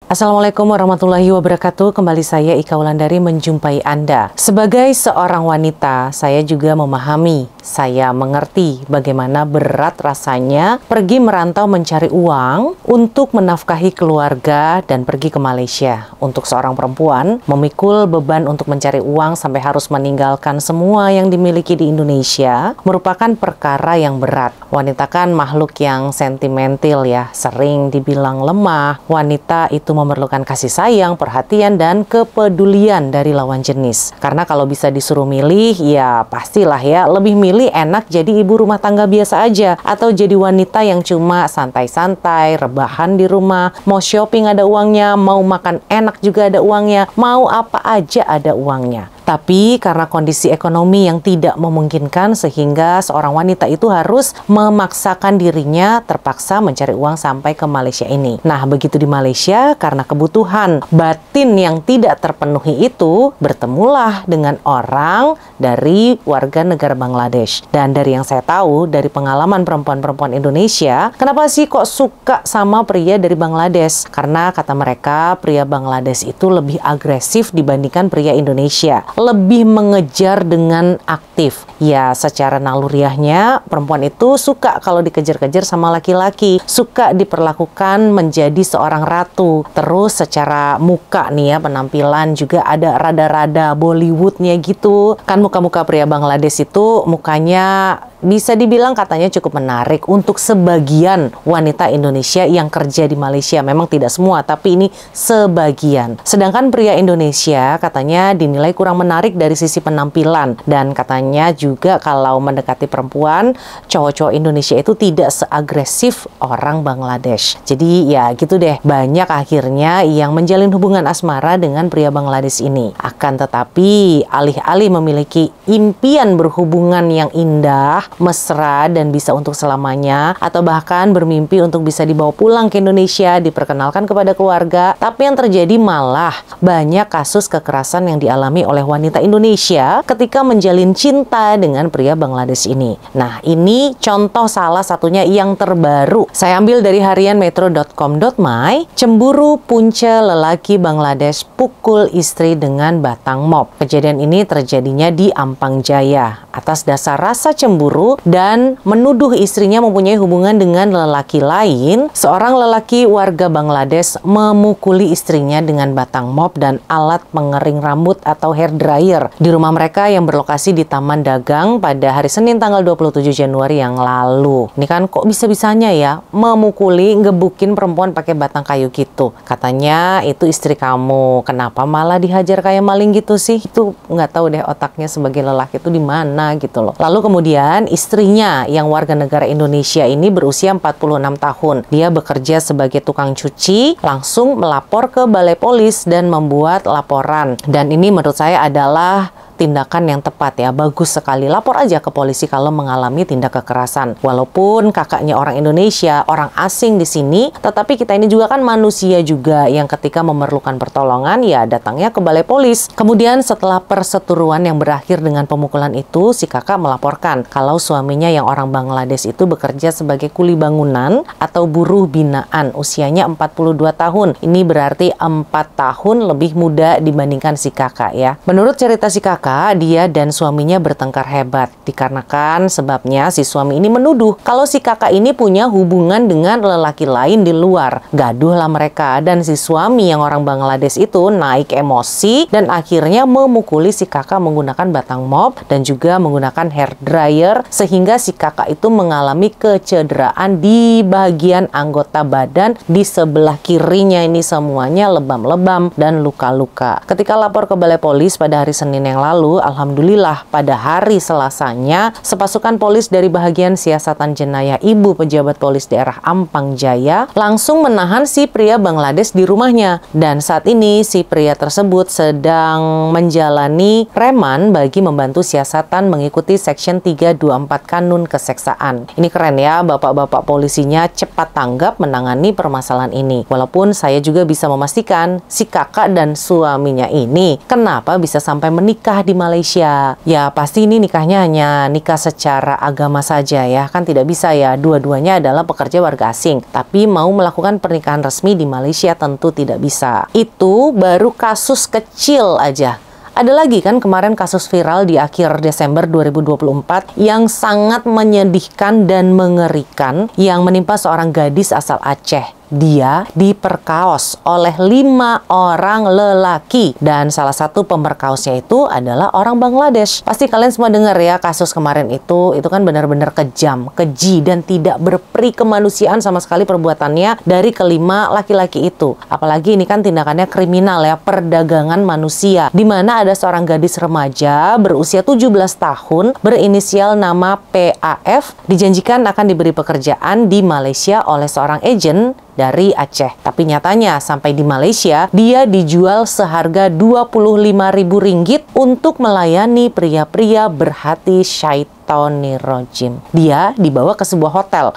Assalamualaikum warahmatullahi wabarakatuh. Kembali saya Ika Wulandari menjumpai Anda. Sebagai seorang wanita, saya juga memahami, saya mengerti bagaimana berat rasanya pergi merantau mencari uang untuk menafkahi keluarga dan pergi ke Malaysia. Untuk seorang perempuan, memikul beban untuk mencari uang sampai harus meninggalkan semua yang dimiliki di Indonesia merupakan perkara yang berat. Wanita kan makhluk yang sentimental ya, sering dibilang lemah. Wanita itu memerlukan kasih sayang, perhatian, dan kepedulian dari lawan jenis. Karena kalau bisa disuruh milih, ya pastilah ya, lebih milih enak jadi ibu rumah tangga biasa aja, atau jadi wanita yang cuma santai-santai, rebahan di rumah, mau shopping ada uangnya, mau makan enak juga ada uangnya, mau apa aja ada uangnya. Tapi karena kondisi ekonomi yang tidak memungkinkan sehingga seorang wanita itu harus memaksakan dirinya terpaksa mencari uang sampai ke Malaysia ini. Nah, begitu di Malaysia, karena kebutuhan batin yang tidak terpenuhi itu, bertemulah dengan orang dari warga negara Bangladesh. Dan dari yang saya tahu, dari pengalaman perempuan-perempuan Indonesia, kenapa sih kok suka sama pria dari Bangladesh? Karena kata mereka, pria Bangladesh itu lebih agresif dibandingkan pria Indonesia. Lebih mengejar dengan aktif. Ya, secara naluriahnya perempuan itu suka kalau dikejar-kejar sama laki-laki, suka diperlakukan menjadi seorang ratu. Terus secara muka nih ya, penampilan juga ada rada-rada Bollywoodnya gitu. Kan muka-muka pria Bangladesh itu mukanya bisa dibilang katanya cukup menarik untuk sebagian wanita Indonesia yang kerja di Malaysia. Memang tidak semua, tapi ini sebagian. Sedangkan pria Indonesia katanya dinilai kurang menarik dari sisi penampilan. Dan katanya juga kalau mendekati perempuan, cowok-cowok Indonesia itu tidak seagresif orang Bangladesh. Jadi ya gitu deh, banyak akhirnya yang menjalin hubungan asmara dengan pria Bangladesh ini. Akan tetapi, alih-alih memiliki impian berhubungan yang indah, mesra, dan bisa untuk selamanya, atau bahkan bermimpi untuk bisa dibawa pulang ke Indonesia, diperkenalkan kepada keluarga, tapi yang terjadi malah banyak kasus kekerasan yang dialami oleh wanita Indonesia ketika menjalin cinta dengan pria Bangladesh ini. Nah, ini contoh salah satunya yang terbaru. Saya ambil dari harian metro.com.my. Cemburu punca lelaki Bangladesh pukul istri dengan batang mop. Kejadian ini terjadinya di Ampang Jaya. Atas dasar rasa cemburu dan menuduh istrinya mempunyai hubungan dengan lelaki lain, seorang lelaki warga Bangladesh memukuli istrinya dengan batang mop dan alat pengering rambut atau hair dryer di rumah mereka yang berlokasi di Taman Dagang pada hari Senin tanggal 27 Januari yang lalu. Ini kan kok bisa-bisanya ya memukuli, ngebukin perempuan pakai batang kayu gitu. Katanya itu istri kamu, kenapa malah dihajar kayak maling gitu sih? Itu nggak tahu deh otaknya sebagai lelaki itu di mana gitu loh. Lalu kemudian istrinya yang warga negara Indonesia ini berusia 46 tahun. Dia bekerja sebagai tukang cuci, langsung melapor ke Balai Polis dan membuat laporan. Dan ini menurut saya adalah tindakan yang tepat ya, bagus sekali. Lapor aja ke polisi kalau mengalami tindak kekerasan. Walaupun kakaknya orang Indonesia, orang asing di sini, tetapi kita ini juga kan manusia juga yang ketika memerlukan pertolongan ya datangnya ke Balai Polis. Kemudian setelah perseteruan yang berakhir dengan pemukulan itu, si kakak melaporkan kalau suaminya yang orang Bangladesh itu bekerja sebagai kuli bangunan atau buruh binaan, usianya 42 tahun. Ini berarti 4 tahun lebih muda dibandingkan si kakak ya. Menurut cerita si kakak, dia dan suaminya bertengkar hebat. Dikarenakan sebabnya si suami ini menuduh kalau si kakak ini punya hubungan dengan lelaki lain di luar. Gaduhlah mereka dan si suami yang orang Bangladesh itu naik emosi dan akhirnya memukuli si kakak menggunakan batang mop dan juga menggunakan hair dryer sehingga si kakak itu mengalami kecederaan di bagian anggota badan di sebelah kirinya. Ini semuanya lebam-lebam dan luka-luka. Ketika lapor ke Balai Polis pada hari Senin yang lalu, alhamdulillah pada hari Selasanya sepasukan polis dari bahagian siasatan jenayah Ibu Pejabat Polis Daerah Ampang Jaya langsung menahan si pria Bangladesh di rumahnya. Dan saat ini si pria tersebut sedang menjalani reman bagi membantu siasatan mengikuti Section 324 Kanun Keseksaan. Ini keren ya, bapak-bapak polisinya cepat tanggap menangani permasalahan ini. Walaupun saya juga bisa memastikan si kakak dan suaminya ini kenapa bisa sampai menikah di Malaysia. Ya pasti ini nikahnya hanya nikah secara agama saja ya, kan tidak bisa ya dua-duanya adalah pekerja warga asing, tapi mau melakukan pernikahan resmi di Malaysia tentu tidak bisa. Itu baru kasus kecil aja. Ada lagi kan kemarin kasus viral di akhir Desember 2024 yang sangat menyedihkan dan mengerikan yang menimpa seorang gadis asal Aceh. Dia diperkaos oleh 5 orang lelaki dan salah satu pemberkaosnya itu adalah orang Bangladesh. Pasti kalian semua dengar ya kasus kemarin itu kan benar-benar kejam, keji dan tidak berperi kemanusiaan sama sekali perbuatannya dari kelima laki-laki itu. Apalagi ini kan tindakannya kriminal ya, perdagangan manusia. Di mana ada seorang gadis remaja berusia 17 tahun berinisial nama PAF dijanjikan akan diberi pekerjaan di Malaysia oleh seorang agen dari Aceh. Tapi nyatanya sampai di Malaysia, dia dijual seharga Rp25.000 untuk melayani pria-pria berhati syaitonirrojim. Dia dibawa ke sebuah hotel.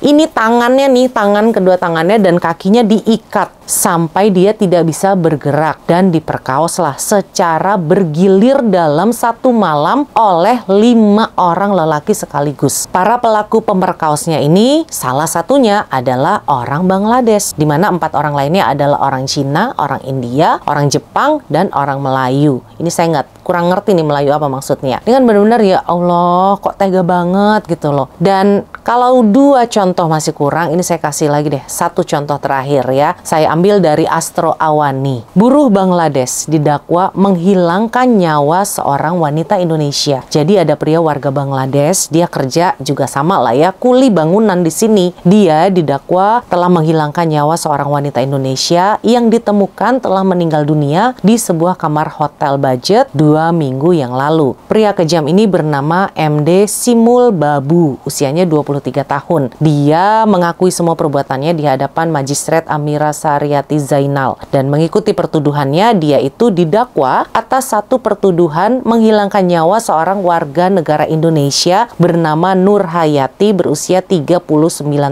Ini tangannya nih, kedua tangannya dan kakinya diikat sampai dia tidak bisa bergerak dan diperkaoslah secara bergilir dalam satu malam oleh 5 orang lelaki sekaligus. Para pelaku pemberkaosnya ini salah satunya adalah orang Bangladesh, di mana 4 orang lainnya adalah orang Cina, orang India, orang Jepang, dan orang Melayu. Ini saya kurang ngerti nih Melayu apa maksudnya. Ini kan benar-benar ya Allah, kok tega banget gitu loh. Dan kalau 2 contoh masih kurang, ini saya kasih lagi deh 1 contoh terakhir ya. Saya ambil dari Astro Awani. Buruh Bangladesh didakwa menghilangkan nyawa seorang wanita Indonesia. Jadi ada pria warga Bangladesh, dia kerja juga sama lah ya, kuli bangunan di sini. Dia didakwa telah menghilangkan nyawa seorang wanita Indonesia yang ditemukan telah meninggal dunia di sebuah kamar hotel budget 2 minggu yang lalu. Pria kejam ini bernama MD Simul Babu, usianya 23 tahun. Dia mengakui semua perbuatannya di hadapan Magistrate Amira Saryati Zainal. Dan mengikuti pertuduhannya, dia itu didakwa atas satu pertuduhan menghilangkan nyawa seorang warga negara Indonesia bernama Nur Hayati berusia 39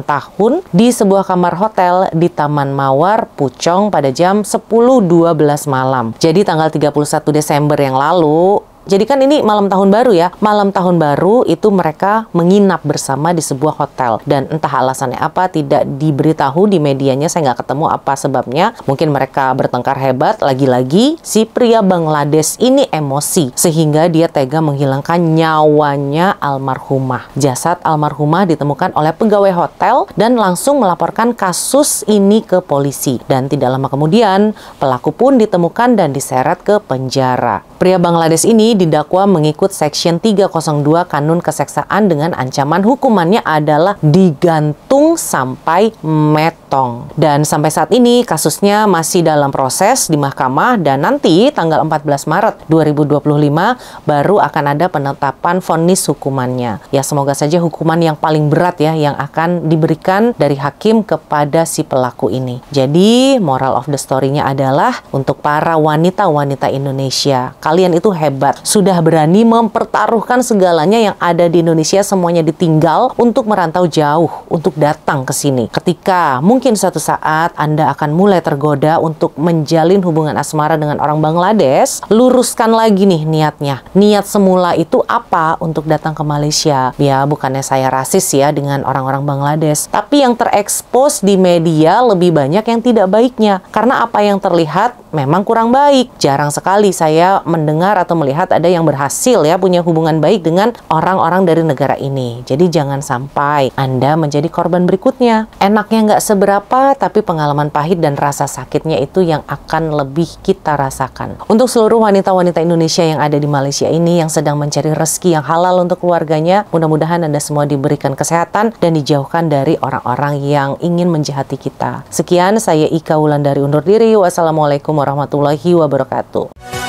tahun di sebuah kamar hotel di Taman Mawar, Puchong pada jam 10.12 malam. Jadi tanggal 31 Desember yang lalu. Jadi kan ini malam tahun baru ya. Malam tahun baru itu mereka menginap bersama di sebuah hotel. Dan entah alasannya apa tidak diberitahu di medianya. Saya nggak ketemu apa sebabnya. Mungkin mereka bertengkar hebat. Lagi-lagi si pria Bangladesh ini emosi. Sehingga dia tega menghilangkan nyawanya almarhumah. Jasad almarhumah ditemukan oleh pegawai hotel dan langsung melaporkan kasus ini ke polisi. Dan tidak lama kemudian pelaku pun ditemukan dan diseret ke penjara. Pria Bangladesh ini didakwa mengikut Section 302 Kanun Keseksaan dengan ancaman hukumannya adalah digantung sampai metong. Dan sampai saat ini kasusnya masih dalam proses di mahkamah dan nanti tanggal 14 Maret 2025 baru akan ada penetapan vonis hukumannya. Ya semoga saja hukuman yang paling berat ya yang akan diberikan dari hakim kepada si pelaku ini. Jadi moral of the story-nya adalah untuk para wanita-wanita Indonesia, kalian itu hebat. Sudah berani mempertaruhkan segalanya yang ada di Indonesia, semuanya ditinggal untuk merantau jauh, untuk datang ke sini. Ketika mungkin suatu saat Anda akan mulai tergoda untuk menjalin hubungan asmara dengan orang Bangladesh, luruskan lagi nih niatnya. Niat semula itu apa untuk datang ke Malaysia? Ya, bukannya saya rasis ya dengan orang-orang Bangladesh, tapi yang terekspos di media lebih banyak yang tidak baiknya. Karena apa yang terlihat memang kurang baik. Jarang sekali saya mendengar atau melihat ada yang berhasil ya punya hubungan baik dengan orang-orang dari negara ini. Jadi jangan sampai Anda menjadi korban berikutnya. Enaknya nggak seberapa, tapi pengalaman pahit dan rasa sakitnya itu yang akan lebih kita rasakan. Untuk seluruh wanita-wanita Indonesia yang ada di Malaysia ini yang sedang mencari rezeki yang halal untuk keluarganya, mudah-mudahan Anda semua diberikan kesehatan dan dijauhkan dari orang-orang yang ingin menjahati kita. Sekian, saya Ika Wulandari undur diri. Wassalamualaikum warahmatullahi wabarakatuh.